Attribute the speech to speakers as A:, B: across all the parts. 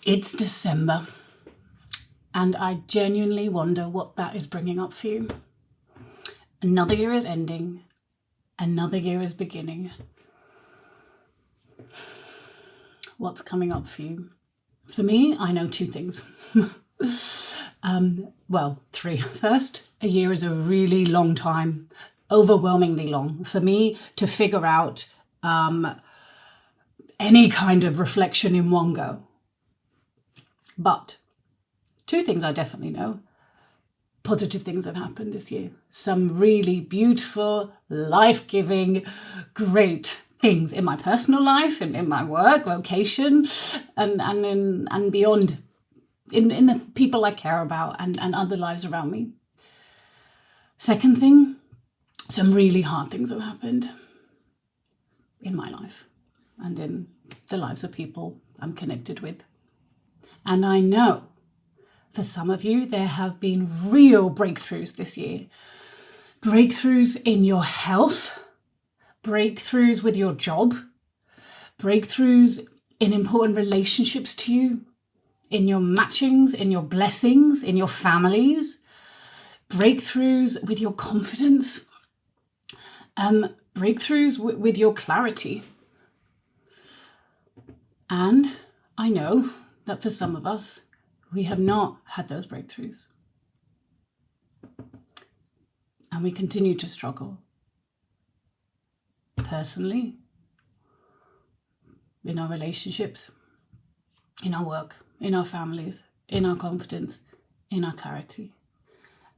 A: It's December, and I genuinely wonder what that is bringing up for you. Another year is ending, another year is beginning. What's coming up for you? For me, I know two things. Three. First, a year is a really long time, overwhelmingly long, for me to figure out any kind of reflection in one go. But two things I definitely know. Positive things have happened this year. Some really beautiful, life-giving, great things in my personal life and in my work, vocation, and beyond, in the people I care about and other lives around me. Second thing, some really hard things have happened in my life and in the lives of people I'm connected with. And I know for some of you, there have been real breakthroughs this year. Breakthroughs in your health, breakthroughs with your job, breakthroughs in important relationships to you, in your matchings, in your blessings, in your families, breakthroughs with your confidence, breakthroughs with your clarity. And I know that for some of us, we have not had those breakthroughs. And we continue to struggle. Personally, in our relationships, in our work, in our families, in our confidence, in our clarity.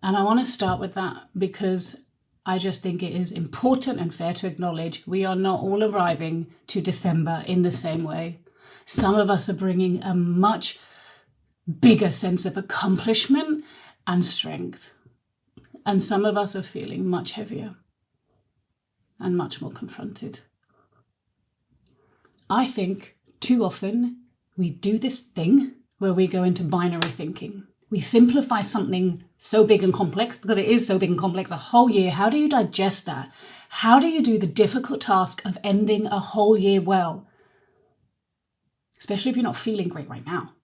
A: And I want to start with that because I just think it is important and fair to acknowledge we are not all arriving to December in the same way. Some of us are bringing a much bigger sense of accomplishment and strength. And some of us are feeling much heavier and much more confronted. I think too often we do this thing where we go into binary thinking. We simplify something so big and complex, because it is so big and complex, a whole year. How do you digest that? How do you do the difficult task of ending a whole year well? Especially if you're not feeling great right now.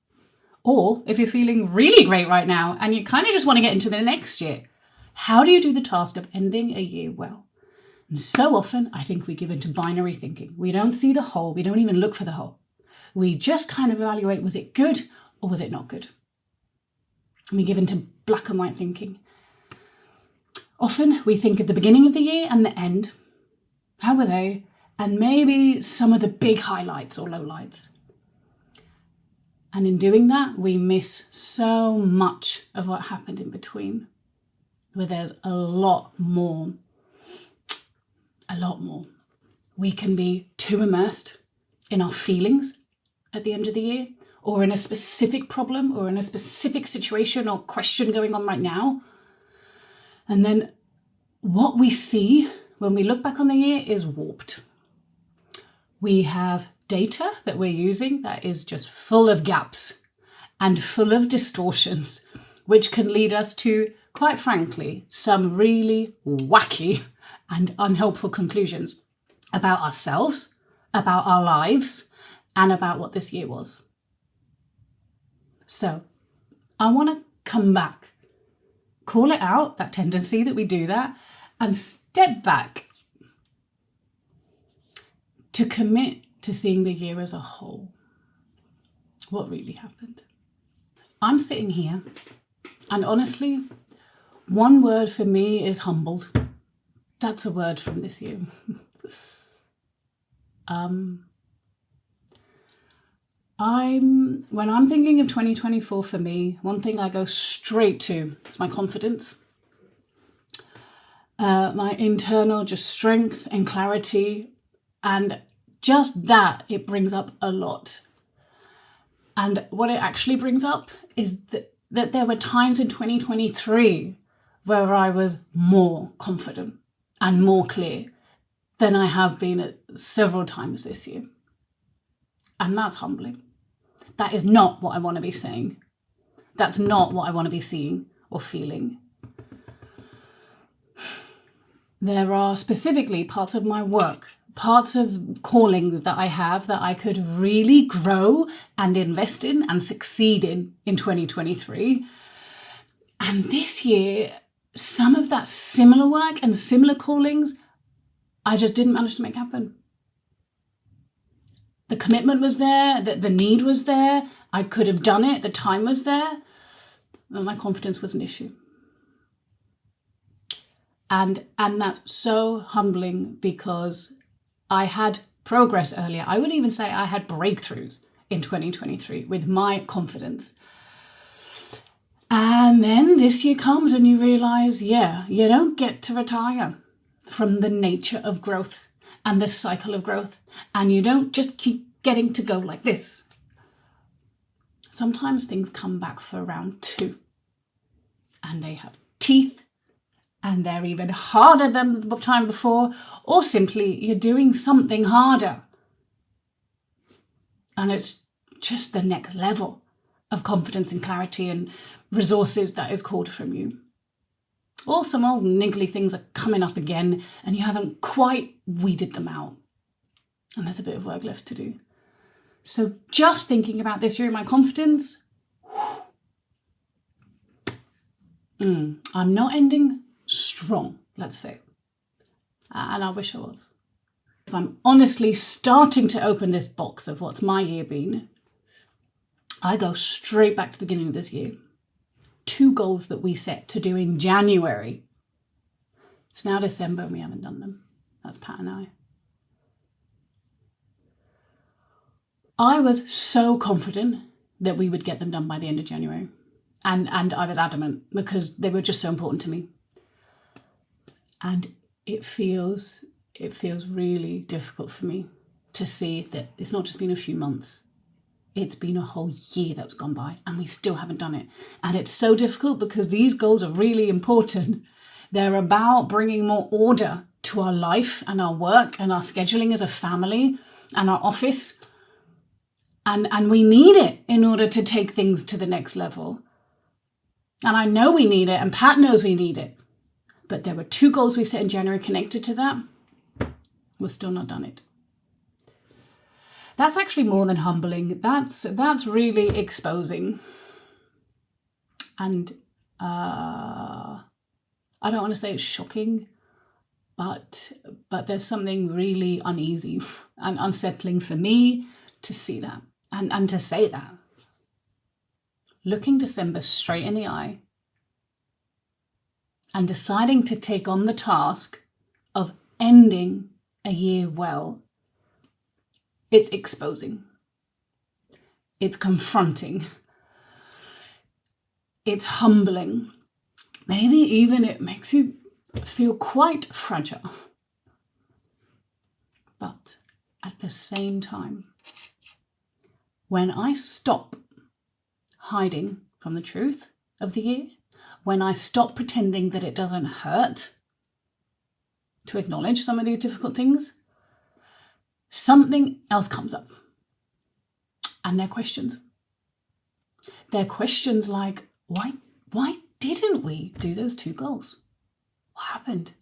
A: Or if you're feeling really great right now and you kind of just want to get into the next year. How do you do the task of ending a year well? And so often, I think we give into binary thinking. We don't see the whole. We don't even look for the whole. We just kind of evaluate, was it good or was it not good? And we give into black and white thinking. Often we think of the beginning of the year and the end. How were they? And maybe some of the big highlights or lowlights. And in doing that, we miss so much of what happened in between, where there's a lot more. We can be too immersed in our feelings at the end of the year, or in a specific problem, or in a specific situation or question going on right now. And then what we see when we look back on the year is warped. We have data that we're using that is just full of gaps and full of distortions, which can lead us to, quite frankly, some really wacky and unhelpful conclusions about ourselves, about our lives, and about what this year was. So I want to come back, call it out, that tendency that we do that, and step back to commit to seeing the year as a whole. What really happened? I'm sitting here, and honestly, one word for me is humbled. That's a word from this year. When I'm thinking of 2024 for me, one thing I go straight to is my confidence. My internal just strength and clarity, and just that, it brings up a lot. And what it actually brings up is that there were times in 2023 where I was more confident and more clear than I have been at several times this year. And that's humbling. That is not what I want to be saying. That's not what I want to be seeing or feeling. There are specifically parts of my work parts of callings that I have that I could really grow and invest in and succeed in 2023. And this year, some of that similar work and similar callings, I just didn't manage to make happen. The commitment was there, the need was there, I could have done it, the time was there, and my confidence was an issue. And that's so humbling because I had progress earlier. I would even say I had breakthroughs in 2023 with my confidence. And then this year comes and you realize, yeah, you don't get to retire from the nature of growth and the cycle of growth. And you don't just keep getting to go like this. Sometimes things come back for round 2 and they have teeth and they're even harder than the time before, or simply you're doing something harder. And it's just the next level of confidence and clarity and resources that is called from you. Or some old niggly things are coming up again and you haven't quite weeded them out. And there's a bit of work left to do. So just thinking about this year in my confidence, I'm not ending strong, let's say. And I wish I was. If I'm honestly starting to open this box of what's my year been, I go straight back to the beginning of this year. 2 goals that we set to do in January. It's now December and we haven't done them. That's Pat and I. I was so confident that we would get them done by the end of January. And I was adamant because they were just so important to me. And it feels really difficult for me to see that it's not just been a few months. It's been a whole year that's gone by and we still haven't done it. And it's so difficult because these goals are really important. They're about bringing more order to our life and our work and our scheduling as a family and our office. And we need it in order to take things to the next level. And I know we need it and Pat knows we need it. But there were 2 goals we set in January connected to that. We've still not done it. That's actually more than humbling. That's really exposing. And I don't want to say it's shocking, but there's something really uneasy and unsettling for me to see that and to say that. Looking December straight in the eye and deciding to take on the task of ending a year well. It's exposing. It's confronting. It's humbling. Maybe even it makes you feel quite fragile. But at the same time, when I stop hiding from the truth of the year, when I stop pretending that it doesn't hurt to acknowledge some of these difficult things, something else comes up. And they're questions. They're questions like, why didn't we do those 2 goals? What happened?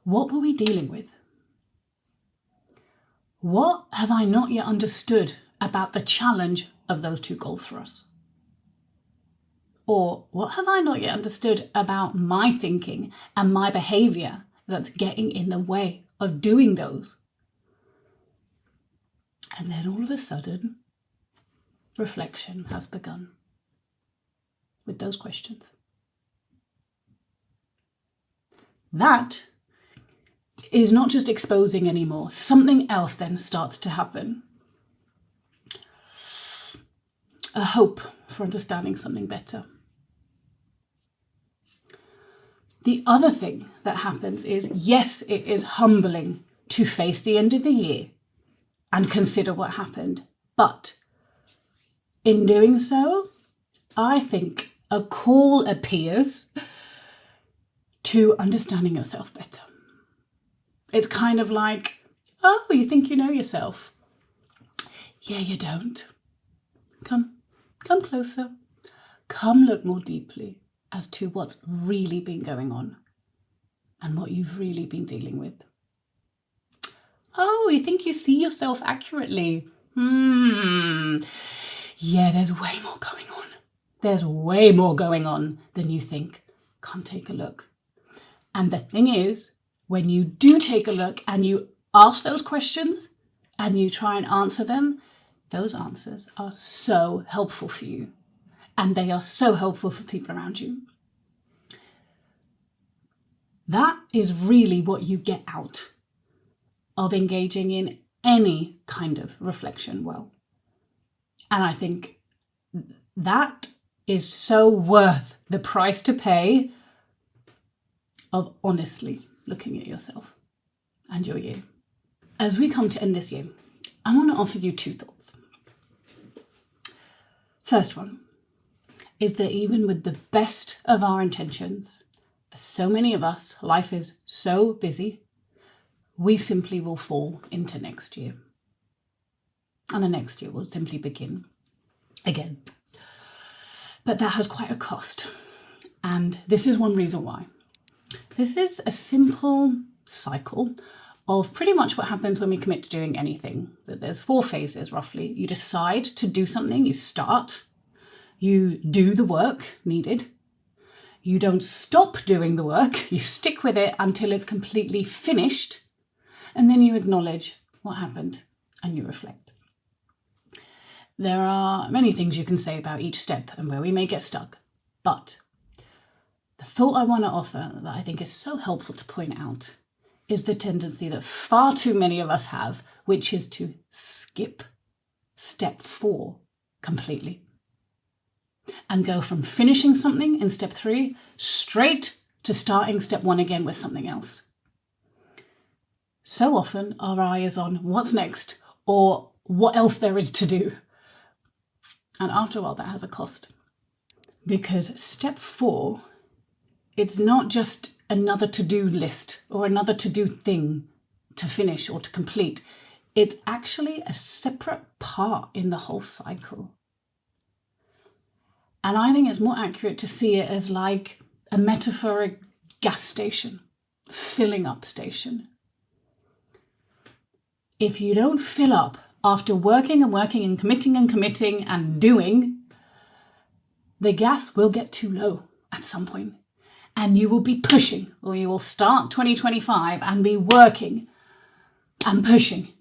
A: What were we dealing with? What have I not yet understood about the challenge of those 2 goals for us? Or what have I not yet understood about my thinking and my behavior that's getting in the way of doing those? And then all of a sudden, reflection has begun with those questions. That is not just exposing anymore. Something else then starts to happen. A hope for understanding something better. The other thing that happens is, yes, it is humbling to face the end of the year and consider what happened. But in doing so, I think a call appears to understanding yourself better. It's kind of like, oh, you think you know yourself? Yeah, you don't. Come closer. Come look more deeply as to what's really been going on and what you've really been dealing with. Oh, you think you see yourself accurately? Yeah, there's way more going on. There's way more going on than you think. Come take a look. And the thing is, when you do take a look and you ask those questions and you try and answer them, those answers are so helpful for you. And they are so helpful for people around you. That is really what you get out of engaging in any kind of reflection well. And I think that is so worth the price to pay of honestly looking at yourself and your year. As we come to end this year, I want to offer you two thoughts. First one is that even with the best of our intentions, for so many of us, life is so busy, we simply will fall into next year. And the next year will simply begin again. But that has quite a cost. And this is one reason why. This is a simple cycle of pretty much what happens when we commit to doing anything. That there's 4 phases roughly. You decide to do something, you start, you do the work needed, you don't stop doing the work, you stick with it until it's completely finished, and then you acknowledge what happened and you reflect. There are many things you can say about each step and where we may get stuck, but the thought I want to offer that I think is so helpful to point out is the tendency that far too many of us have, which is to skip step 4 completely and go from finishing something in step 3 straight to starting step 1 again with something else. So often our eye is on what's next or what else there is to do. And after a while that has a cost. Because step 4, it's not just another to-do list or another to-do thing to finish or to complete. It's actually a separate part in the whole cycle. And I think it's more accurate to see it as like a metaphoric gas station, filling up station. If you don't fill up after working and working and committing and doing, the gas will get too low at some point. And you will be pushing, or you will start 2025 and be working and pushing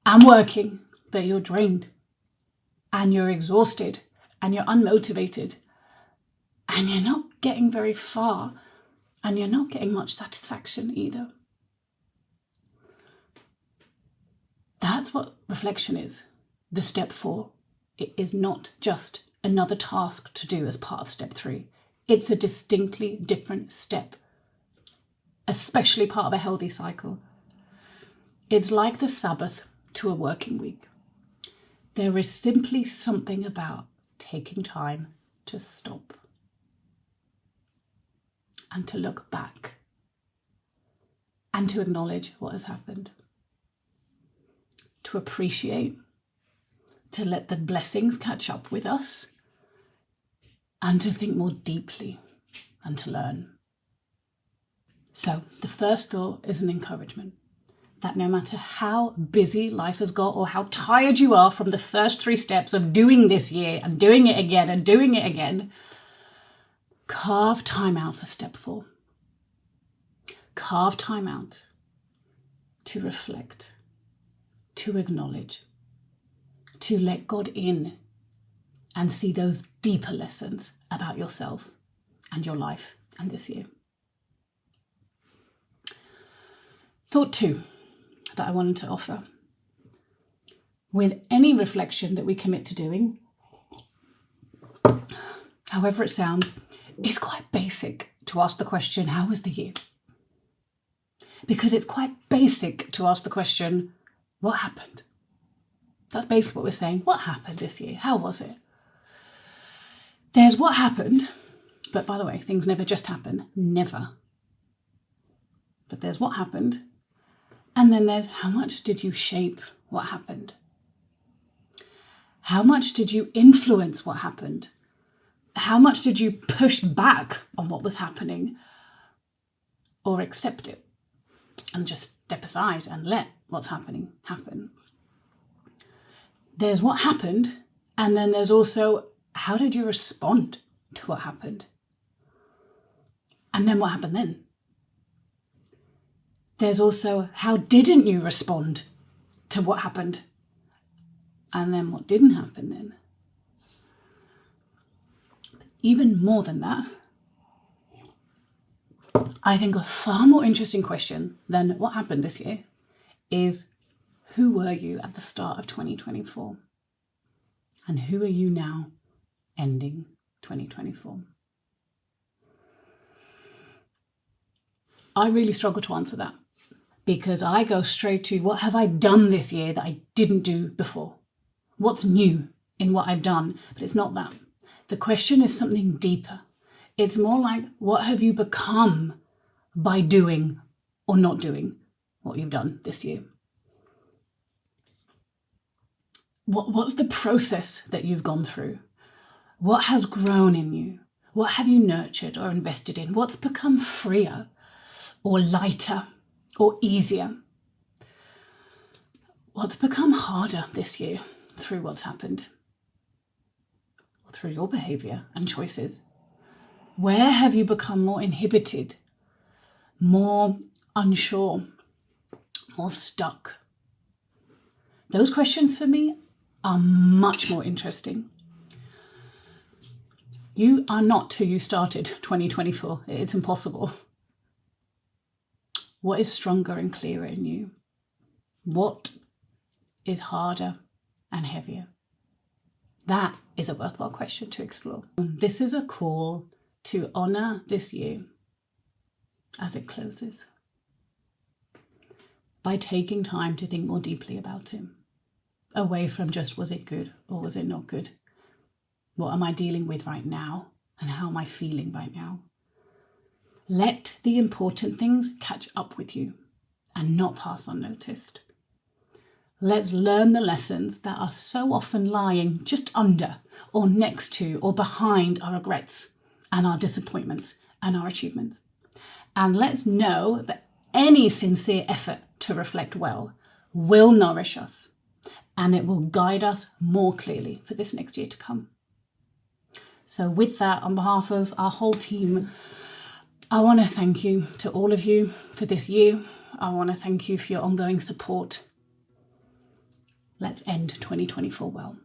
A: and working, but you're drained and you're exhausted and you're unmotivated and you're not getting very far and you're not getting much satisfaction either. That's what reflection is, the step 4. It is not just another task to do as part of step 3. It's a distinctly different step, especially part of a healthy cycle. It's like the Sabbath to a working week. There is simply something about taking time to stop and to look back and to acknowledge what has happened, to appreciate, to let the blessings catch up with us, and to think more deeply and to learn. So the first thought is an encouragement that no matter how busy life has got or how tired you are from the first 3 steps of doing this year and doing it again and doing it again, carve time out for step 4. Carve time out to reflect, to acknowledge, to let God in and see those deeper lessons about yourself and your life and this year. Thought 2 that I wanted to offer. With any reflection that we commit to doing, however it sounds, it's quite basic to ask the question, how was the year? Because it's quite basic to ask the question, what happened? That's basically what we're saying. What happened this year? How was it? There's what happened, but by the way, things never just happen, never. But there's what happened, and then there's how much did you shape what happened? How much did you influence what happened? How much did you push back on what was happening or accept it and just step aside and let what's happening happen. There's what happened, and then there's also how did you respond to what happened? And then what happened then? There's also how didn't you respond to what happened? And then what didn't happen then? But even more than that, I think a far more interesting question than what happened this year is who were you at the start of 2024? And who are you now ending 2024? I really struggle to answer that because I go straight to what have I done this year that I didn't do before? What's new in what I've done? But it's not that. The question is something deeper. It's more like, what have you become by doing or not doing what you've done this year? What's the process that you've gone through? What has grown in you? What have you nurtured or invested in? What's become freer or lighter or easier? What's become harder this year through what's happened? Or through your behaviour and choices? Where have you become more inhibited, more unsure, more stuck? Those questions for me are much more interesting. You are not who you started 2024. It's impossible. What is stronger and clearer in you? What is harder and heavier? That is a worthwhile question to explore. This is a call to honour this year as it closes by taking time to think more deeply about it, away from just was it good or was it not good? What am I dealing with right now and how am I feeling right now? Let the important things catch up with you and not pass unnoticed. Let's learn the lessons that are so often lying just under or next to or behind our regrets and our disappointments and our achievements. And let's know that any sincere effort to reflect well will nourish us and it will guide us more clearly for this next year to come. So with that, on behalf of our whole team, I want to thank you to all of you for this year. I want to thank you for your ongoing support. Let's end 2024 well.